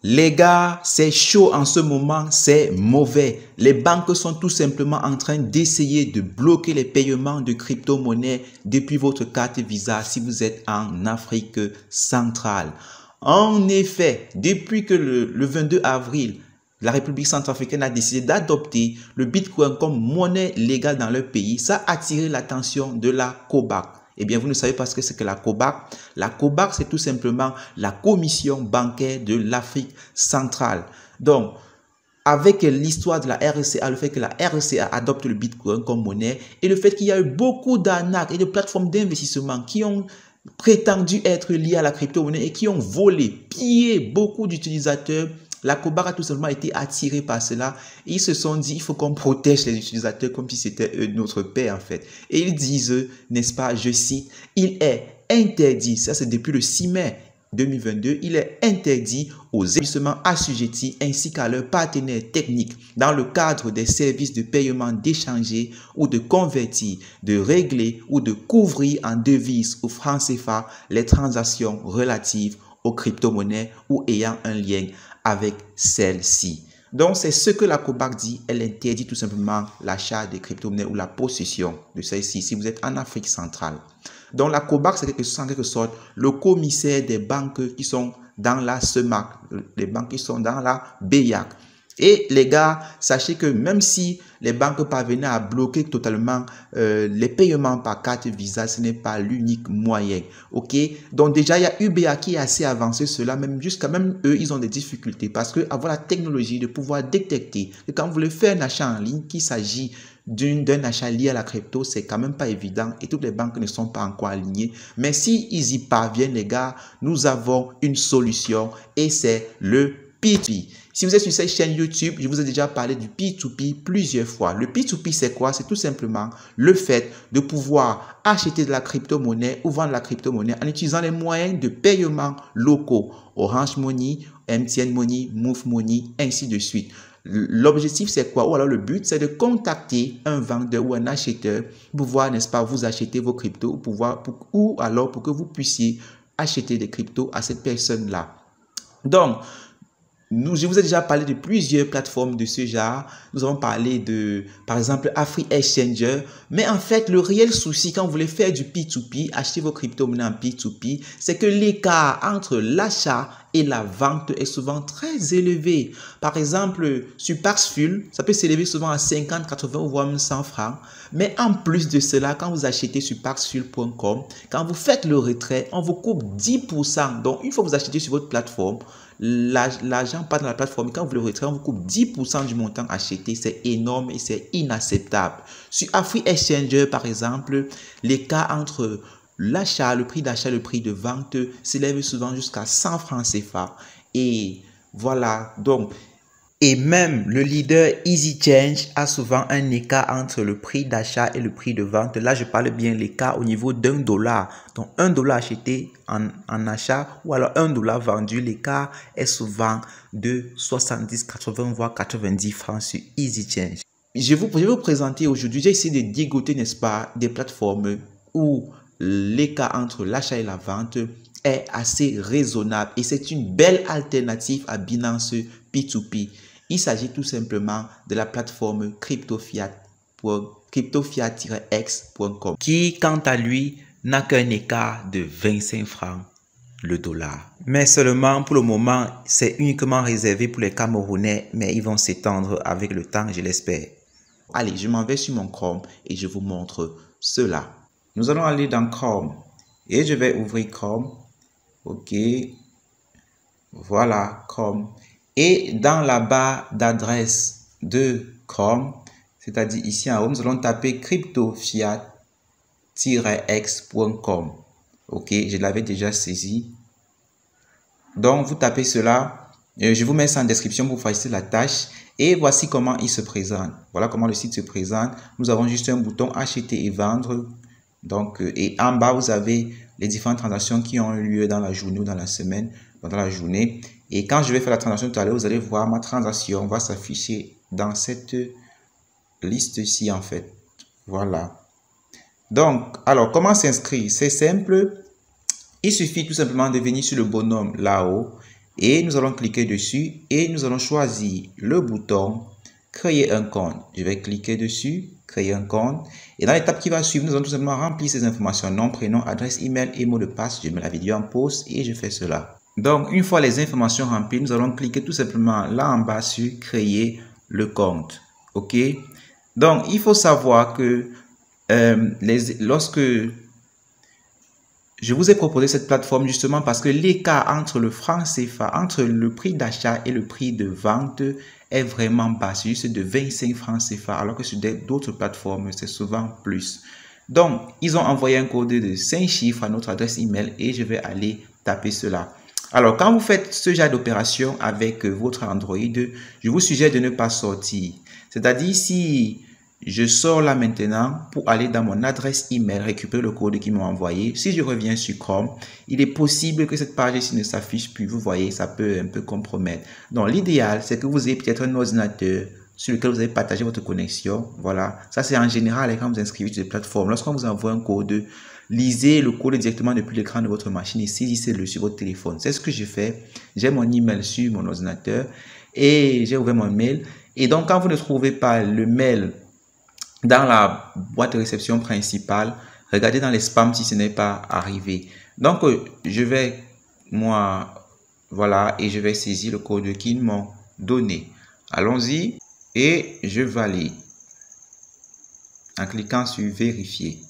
Les gars, c'est chaud en ce moment, c'est mauvais. Les banques sont tout simplement en train d'essayer de bloquer les paiements de crypto-monnaies depuis votre carte Visa si vous êtes en Afrique centrale. En effet, depuis que le 22 avril, la République centrafricaine a décidé d'adopter le Bitcoin comme monnaie légale dans leur pays, ça a attiré l'attention de la COBAC. Eh bien, vous ne savez pas ce que c'est que la COBAC. La COBAC, c'est tout simplement la Commission bancaire de l'Afrique centrale. Donc, avec l'histoire de la RCA, le fait que la RCA adopte le Bitcoin comme monnaie et le fait qu'il y a eu beaucoup d'arnaques et de plateformes d'investissement qui ont prétendu être liées à la crypto-monnaie et qui ont volé, pillé beaucoup d'utilisateurs, la COBAC a tout simplement été attirée par cela et ils se sont dit il faut qu'on protège les utilisateurs comme si c'était notre père en fait. Et ils disent, n'est-ce pas, je cite, il est interdit, ça c'est depuis le 6 mai 2022, il est interdit aux établissements assujettis ainsi qu'à leurs partenaires techniques dans le cadre des services de paiement d'échanger ou de convertir, de régler ou de couvrir en devises ou francs CFA les transactions relatives aux crypto-monnaies ou ayant un lien avec celle-ci. Donc, c'est ce que la COBAC dit. Elle interdit tout simplement l'achat des crypto-monnaies ou la possession de celle-ci si vous êtes en Afrique centrale. Donc, la COBAC, c'est en quelque sorte le commissaire des banques qui sont dans la CEMAC, les banques qui sont dans la BEAC. Et les gars, sachez que même si les banques parvenaient à bloquer totalement les paiements par carte Visa, ce n'est pas l'unique moyen. Ok? Donc déjà, il y a UBA qui est assez avancé cela, même jusqu'à même eux, ils ont des difficultés parce que avoir la technologie de pouvoir détecter que quand vous voulez faire un achat en ligne, qu'il s'agit d'un achat lié à la crypto, c'est quand même pas évident et toutes les banques ne sont pas encore alignées. Mais si ils y parviennent, les gars, nous avons une solution et c'est le P2P. Si vous êtes sur cette chaîne YouTube, je vous ai déjà parlé du P2P plusieurs fois. Le P2P, c'est quoi? C'est tout simplement le fait de pouvoir acheter de la crypto-monnaie ou vendre la crypto-monnaie en utilisant les moyens de paiement locaux. Orange Money, MTN Money, Move Money, ainsi de suite. L'objectif, c'est quoi? Ou alors le but, c'est de contacter un vendeur ou un acheteur pour pouvoir, n'est-ce pas, vous acheter vos cryptos ou alors pour que vous puissiez acheter des cryptos à cette personne-là. Donc, je vous ai déjà parlé de plusieurs plateformes de ce genre. Nous avons parlé de, par exemple, AfriExchanger. Mais en fait, le réel souci quand vous voulez faire du P2P, acheter vos crypto-monnaies en P2P, c'est que l'écart entre l'achat et la vente est souvent très élevé. Par exemple, sur Paxful, ça peut s'élever souvent à 50, 80 ou voire même 100 francs. Mais en plus de cela, quand vous achetez sur Paxful.com, quand vous faites le retrait, on vous coupe 10%. Donc, une fois que vous achetez sur votre plateforme, l'argent part dans la plateforme. Quand vous le retirez, on vous coupe 10% du montant acheté. C'est énorme et c'est inacceptable. Sur AfriExchanger, par exemple, l'écart entre l'achat, le prix d'achat, le prix de vente s'élève souvent jusqu'à 100 francs CFA. Et voilà, donc, et même le leader EasyChange a souvent un écart entre le prix d'achat et le prix de vente. Là, je parle bien l'écart au niveau d'1 $. Donc, 1 $ acheté en achat ou alors 1 $ vendu, l'écart est souvent de 70, 80, voire 90 francs sur EasyChange. Je vais vous présenter aujourd'hui, j'ai essayé de dégoter, n'est-ce pas, des plateformes où l'écart entre l'achat et la vente est assez raisonnable et c'est une belle alternative à Binance P2P. Il s'agit tout simplement de la plateforme cryptofiat-x.com qui, quant à lui, n'a qu'un écart de 25 francs le dollar. Mais seulement pour le moment, c'est uniquement réservé pour les Camerounais, mais ils vont s'étendre avec le temps, je l'espère. Allez, je m'en vais sur mon Chrome et je vous montre cela. Nous allons aller dans Chrome et je vais ouvrir Chrome. Ok, voilà Chrome. Et dans la barre d'adresse de Chrome, c'est-à-dire ici en haut, nous allons taper cryptofiat-x.com. Ok, je l'avais déjà saisi. Donc, vous tapez cela. Je vous mets ça en description pour faciliter la tâche. Et voici comment il se présente. Voilà comment le site se présente. Nous avons juste un bouton acheter et vendre. Donc, et en bas, vous avez les différentes transactions qui ont eu lieu dans la journée ou dans la semaine, pendant la journée. Et quand je vais faire la transaction tout à l'heure, vous allez voir ma transaction va s'afficher dans cette liste-ci en fait. Voilà. Donc, alors, comment s'inscrire? C'est simple. Il suffit tout simplement de venir sur le bonhomme là-haut Et nous allons cliquer dessus et nous allons choisir le bouton créer un compte. Je vais cliquer dessus, créer un compte. Et dans l'étape qui va suivre, nous allons tout simplement remplir ces informations, nom, prénom, adresse email et mot de passe. Je mets la vidéo en pause et je fais cela. Donc, une fois les informations remplies, nous allons cliquer tout simplement là en bas sur créer le compte. OK? Donc, il faut savoir que lorsque je vous ai proposé cette plateforme justement parce que l'écart entre le franc CFA, entre le prix d'achat et le prix de vente est vraiment bas. C'est juste de 25 francs CFA, alors que sur d'autres plateformes, c'est souvent plus. Donc, ils ont envoyé un code de 5 chiffres à notre adresse email et je vais aller taper cela. Alors, quand vous faites ce genre d'opération avec votre Android, je vous suggère de ne pas sortir. C'est-à-dire, si je sors là maintenant pour aller dans mon adresse email, récupérer le code qu'ils m'ont envoyé. Si je reviens sur Chrome, il est possible que cette page ici ne s'affiche plus. Vous voyez, ça peut un peu compromettre. Donc, l'idéal, c'est que vous ayez peut-être un ordinateur sur lequel vous avez partagé votre connexion. Voilà. Ça, c'est en général quand vous inscrivez sur des plateformes. Lorsqu'on vous envoie un code, lisez le code directement depuis l'écran de votre machine et saisissez-le sur votre téléphone. C'est ce que j'ai fait. J'ai mon email sur mon ordinateur et j'ai ouvert mon mail. Et donc, quand vous ne trouvez pas le mail dans la boîte de réception principale, regardez dans les spams si ce n'est pas arrivé. Donc, je vais, voilà, et je vais saisir le code qu'ils m'ont donné. Allons-y et je valide en cliquant sur vérifier.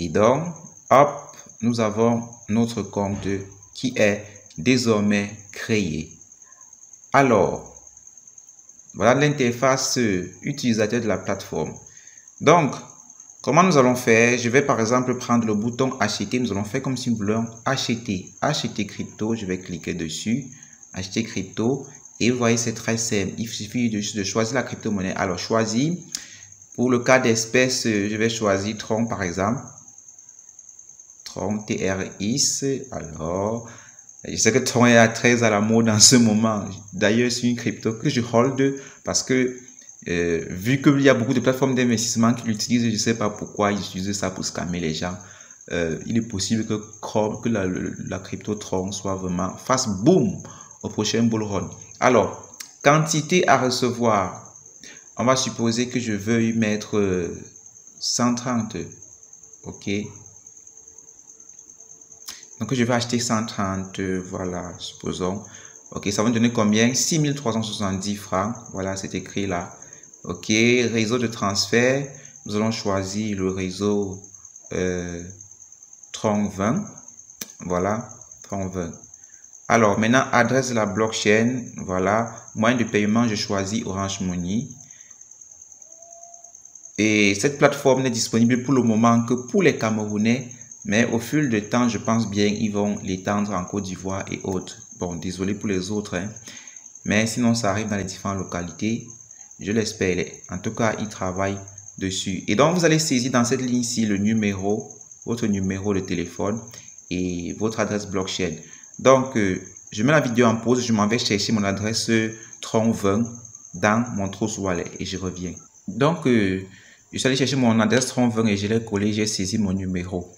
Et donc, hop, nous avons notre compte qui est désormais créé. Alors, voilà l'interface utilisateur de la plateforme. Donc, comment nous allons faire? Je vais par exemple prendre le bouton acheter. Nous allons faire comme si nous voulions acheter. Acheter crypto, je vais cliquer dessus. Acheter crypto. Et vous voyez, c'est très simple. Il suffit de choisir la crypto-monnaie. Alors, choisir. Pour le cas d'espèce, je vais choisir Tron par exemple. Tron, TRX. Alors, je sais que Tron est très à la mode en ce moment. D'ailleurs, c'est une crypto que je hold parce que vu qu'il y a beaucoup de plateformes d'investissement qui l'utilisent, je ne sais pas pourquoi ils utilisent ça pour scammer les gens. Il est possible que la crypto Tron soit vraiment fasse boom au prochain bull run. Alors, quantité à recevoir. On va supposer que je veuille mettre 130. OK. Donc, je vais acheter 130, voilà, supposons. OK, ça va me donner combien? 6370 francs. Voilà, c'est écrit là. OK, réseau de transfert. Nous allons choisir le réseau Tron 20. Voilà, Tron 20. Alors, maintenant, adresse de la blockchain. Voilà, moyen de paiement, je choisis Orange Money. Et cette plateforme n'est disponible pour le moment que pour les Camerounais. Mais au fil du temps, je pense bien qu'ils vont l'étendre en Côte d'Ivoire et autres. Bon, désolé pour les autres, hein. Mais sinon, ça arrive dans les différentes localités. Je l'espère. En tout cas, ils travaillent dessus. Et donc, vous allez saisir dans cette ligne-ci le numéro, votre numéro de téléphone et votre adresse blockchain. Donc, je mets la vidéo en pause. Je m'en vais chercher mon adresse Tron20 dans mon Trust Wallet et je reviens. Donc, je suis allé chercher mon adresse Tron20 et je l'ai collé. J'ai saisi mon numéro.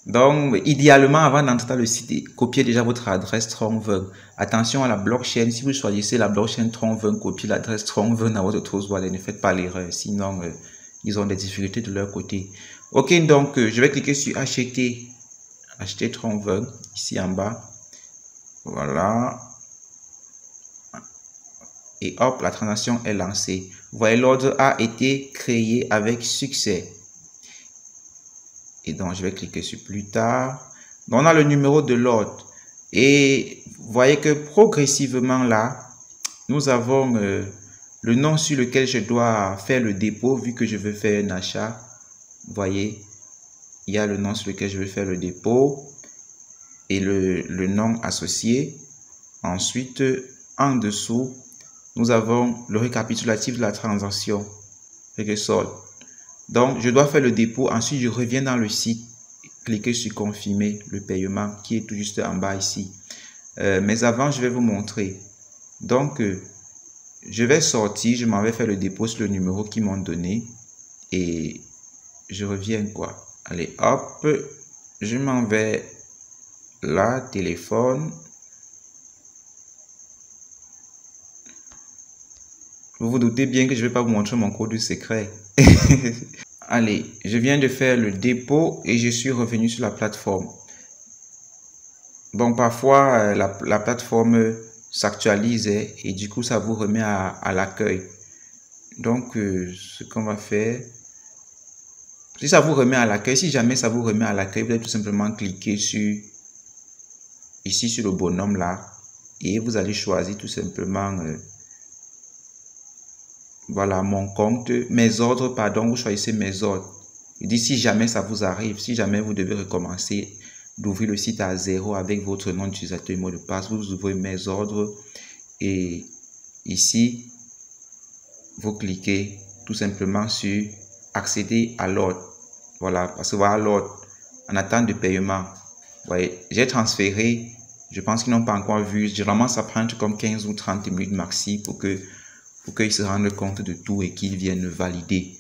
Donc, idéalement, avant d'entrer dans le site, copiez déjà votre adresse Tron20. Attention à la blockchain. Si vous choisissez la blockchain Tron20, copiez l'adresse Tron20 dans votre Trust Wallet. Ne faites pas l'erreur. Sinon, ils ont des difficultés de leur côté. OK, donc, je vais cliquer sur acheter. Acheter Tron20, ici en bas. Voilà. Et hop, la transaction est lancée. Vous voyez, l'ordre a été créé avec succès. Et donc, je vais cliquer sur plus tard. Donc, on a le numéro de l'ordre. Et vous voyez que progressivement là, nous avons le nom sur lequel je dois faire le dépôt vu que je veux faire un achat. Vous voyez, il y a le nom sur lequel je veux faire le dépôt et le nom associé. Ensuite, en dessous, nous avons le récapitulatif de la transaction. Solde. Donc, je dois faire le dépôt. Ensuite, je reviens dans le site, cliquer sur confirmer le paiement qui est tout juste en bas ici. Mais avant, je vais vous montrer. Donc, je vais sortir, je m'en vais faire le dépôt sur le numéro qu'ils m'ont donné et je reviens quoi. Allez, hop, Je m'en vais là, téléphone. Vous vous doutez bien que je ne vais pas vous montrer mon code secret. Allez, je viens de faire le dépôt et je suis revenu sur la plateforme. Bon, parfois, la plateforme s'actualise et du coup, ça vous remet à l'accueil. Donc, ce qu'on va faire, si ça vous remet à l'accueil, si jamais ça vous remet à l'accueil, vous allez tout simplement cliquer ici sur le bonhomme là et vous allez choisir tout simplement voilà mon compte, mes ordres, pardon, vous choisissez mes ordres. Il dit si jamais ça vous arrive, si jamais vous devez recommencer d'ouvrir le site à zéro avec votre nom d'utilisateur et mot de passe, vous ouvrez mes ordres et ici, vous cliquez tout simplement sur accéder à l'ordre. Voilà, recevoir l'ordre en attente de paiement. Vous voyez, j'ai transféré, je pense qu'ils n'ont pas encore vu. Généralement, ça prend comme 15 ou 30 minutes maxi pour qu'ils se rendent compte de tout et qu'ils viennent valider.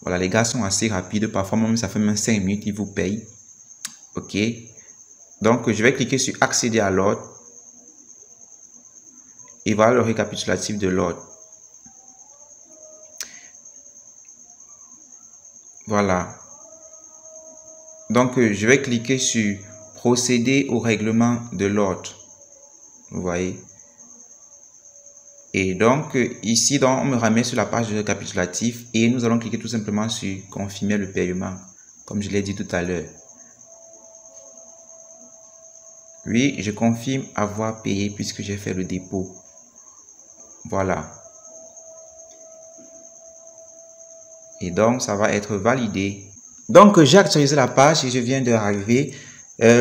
Voilà, les gars sont assez rapides. Parfois, même ça fait même 5 minutes, ils vous payent. OK. Donc, je vais cliquer sur accéder à l'ordre. Et voilà le récapitulatif de l'ordre. Voilà. Donc, je vais cliquer sur procéder au règlement de l'ordre. Vous voyez. Et donc, ici, on me ramène sur la page de récapitulatif et nous allons cliquer tout simplement sur confirmer le paiement, comme je l'ai dit tout à l'heure. Oui, je confirme avoir payé puisque j'ai fait le dépôt. Voilà. Et donc, ça va être validé. Donc, j'ai actualisé la page et je viens d'arriver.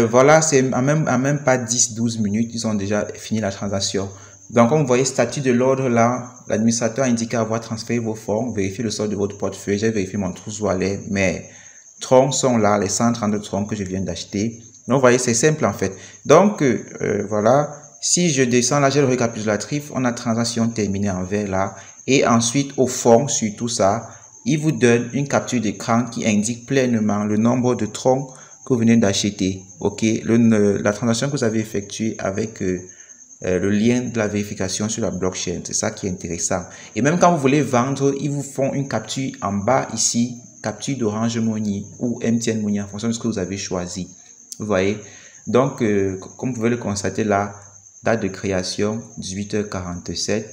Voilà, c'est à même pas 10-12 minutes, ils ont déjà fini la transaction. Donc, comme vous voyez, statut de l'ordre là, l'administrateur a indiqué avoir transféré vos fonds, vérifiez le solde de votre portefeuille. J'ai vérifié mon Trust Wallet, mes troncs sont là, les 132 troncs que je viens d'acheter. Donc, vous voyez, c'est simple en fait. Donc, voilà, si je descends là, j'ai le récapitulatif, on a transaction terminée en vert là. Et ensuite, au fond, sur tout ça, il vous donne une capture d'écran qui indique pleinement le nombre de troncs que vous venez d'acheter. OK, la transaction que vous avez effectuée avec le lien de la vérification sur la blockchain. C'est ça qui est intéressant. Et même quand vous voulez vendre, ils vous font une capture en bas ici, capture d'Orange Money ou MTN Money en fonction de ce que vous avez choisi. Vous voyez. Donc, comme vous pouvez le constater là, date de création 18h47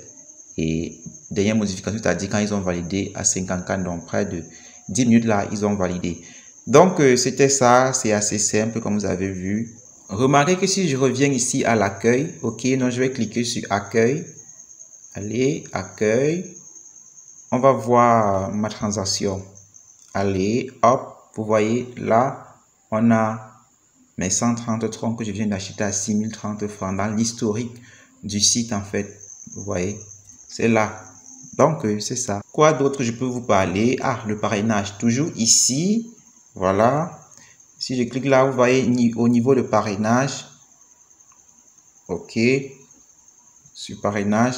et dernière modification, c'est-à-dire quand ils ont validé à 54, donc près de 10 minutes là, ils ont validé. Donc, c'était ça, c'est assez simple comme vous avez vu. Remarquez que si je reviens ici à l'accueil, OK, donc je vais cliquer sur accueil. Allez, accueil. On va voir ma transaction. Allez, hop, vous voyez là, on a mes 130 troncs que je viens d'acheter à 6030 francs dans l'historique du site en fait. Vous voyez, c'est là. Donc, c'est ça. Quoi d'autre je peux vous parler? Ah, le parrainage, toujours ici. Voilà. Si je clique là, vous voyez au niveau de parrainage. OK. Sur parrainage,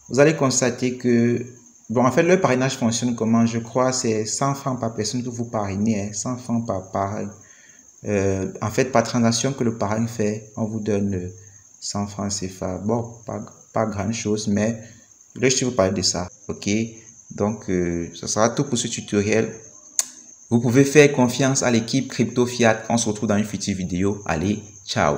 vous allez constater que, bon, en fait, le parrainage fonctionne comment? Je crois c'est 100 francs par personne que vous parrainez, hein, 100 francs par parrain. En fait, par transaction que le parrain fait, on vous donne 100 francs CFA. Bon, pas grand chose, mais là, je vais vous parler de ça. OK. Donc, ce sera tout pour ce tutoriel. Vous pouvez faire confiance à l'équipe Crypto Fiat. On se retrouve dans une future vidéo. Allez, ciao.